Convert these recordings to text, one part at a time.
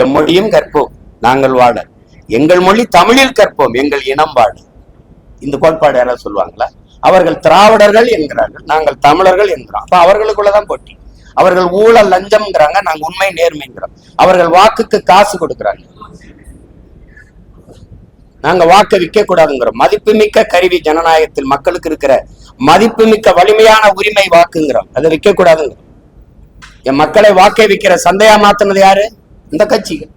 எம்மொழியும் கற்போம் நாங்கள் வாழ, எங்கள் மொழி தமிழில் கற்போம் எங்கள் இனம் வாழ. இந்த கோட்பாடு யாராவது சொல்லுவாங்களா? அவர்கள் திராவிடர்கள் என்கிறார்கள், நாங்கள் தமிழர்கள் என்கிறோம். அப்ப அவர்களுக்குள்ளதான் போட்டி. அவர்கள் ஊழல் லஞ்சம்ங்கிறாங்க, நாங்க உண்மை நேர்மைங்கிறோம். அவர்கள் வாக்குக்கு காசு கொடுக்குறாங்க, நாங்க வாக்கு விற்க கூடாதுங்கிறோம். மதிப்புமிக்க கருவி ஜனநாயகத்தில் மக்களுக்கு இருக்கிற மதிப்புமிக்க வலிமையான உரிமை வாக்குங்கிறோம், அதை விற்க கூடாதுங்கிறோம். என் மக்களை வாக்கை விற்கிற சந்தையா மாத்தினது யாரு? இந்த கட்சிகள்.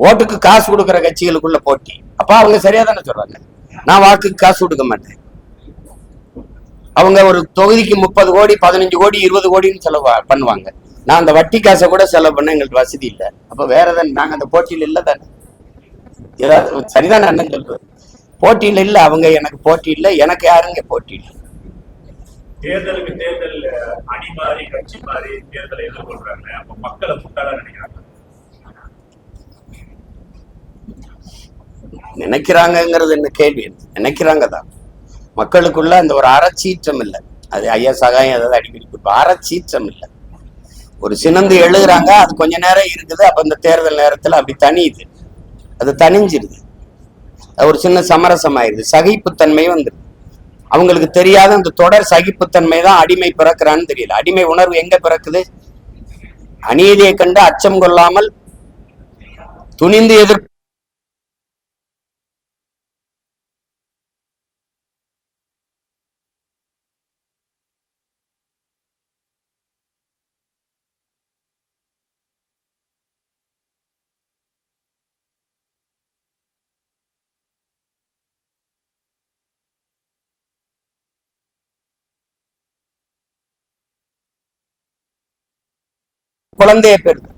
ஓட்டுக்கு காசு கொடுக்கிற கட்சிகளுக்குள்ள போட்டி. அப்ப அவங்க சரியா தானே சொல்றாங்க, நான் வாக்குக்கு காசு கொடுக்க மாட்டேன். அவங்க ஒரு தொகுதிக்கு 30 கோடி 15 கோடி 20 கோடின்னு செலவு பண்ணுவாங்க. நான் அந்த வட்டி காசை கூட செலவு பண்ண எங்களுக்கு வசதி இல்லை. அப்ப வேற தானே, நாங்க அந்த போட்டியில் இல்லை தானே. ஏதாவது சரிதான் அண்ணன் சொல்றது, போட்டியில் இல்லை. அவங்க எனக்கு போட்டி இல்லை, எனக்கு யாருங்க போட்டி இல்லை. தேர்தலுக்கு தேர்தல் அணி மாறி கட்சி மாறி தேர்தலை எதிர்கொள்றாங்க. அப்ப மக்களை முட்டாளா நினைக்கிறாங்க. நினைக்கிறாங்கிறது என்ன கேள்வி? நினைக்கிறாங்க தான். மக்களுக்குள்ள அந்த ஒரு அறச்சீற்றம் இல்லை. அது ஐயா சகாயம் ஏதாவது அடிக்கடி கொடுப்போம். அறச்சீற்றம் இல்லை. ஒரு சினந்து எழுதுறாங்க, அது கொஞ்ச நேரம் இருக்குது. அப்ப இந்த தேர்தல் நேரத்துல அப்படி தனியுது, அது தனிஞ்சிருது. அது ஒரு சின்ன சமரசம் ஆயிடுது, சகிப்புத்தன்மை வந்துருது. அவங்களுக்கு தெரியாத அந்த தொடர் சகிப்புத்தன்மை தான் அடிமை பிறக்கிறான்னு தெரியல. அடிமை உணர்வு எங்க பிறக்குது? அநீதியை கண்டு அச்சம் கொள்ளாமல் துணிந்து எதிர்ப்பு. குழந்தைய பெறுது.